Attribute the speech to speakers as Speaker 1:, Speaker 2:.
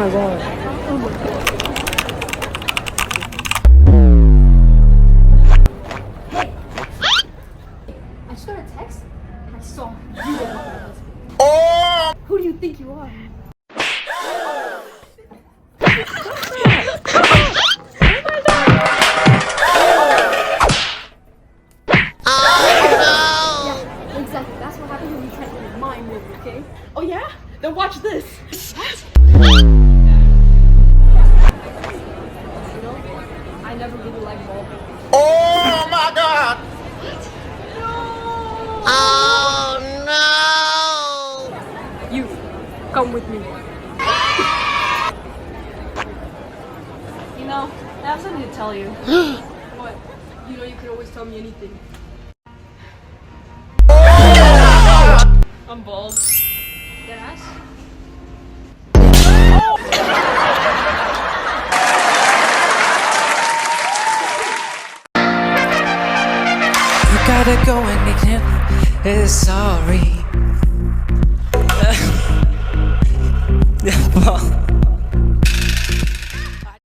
Speaker 1: my god.
Speaker 2: Hey! I just got a text and I saw you.
Speaker 3: Oh!
Speaker 2: Who do you think you are? Yeah, exactly. That's what happens when you try to do my movie, okay?
Speaker 1: Oh yeah? Then watch this.
Speaker 2: You know, I never really liked wallpaper.
Speaker 3: Oh my God!
Speaker 2: You, come with me.
Speaker 1: You know, I have something to tell you. What? You know you could always tell me anything. I'm bald.
Speaker 2: Deadass?
Speaker 4: You gotta go and get him. Sorry.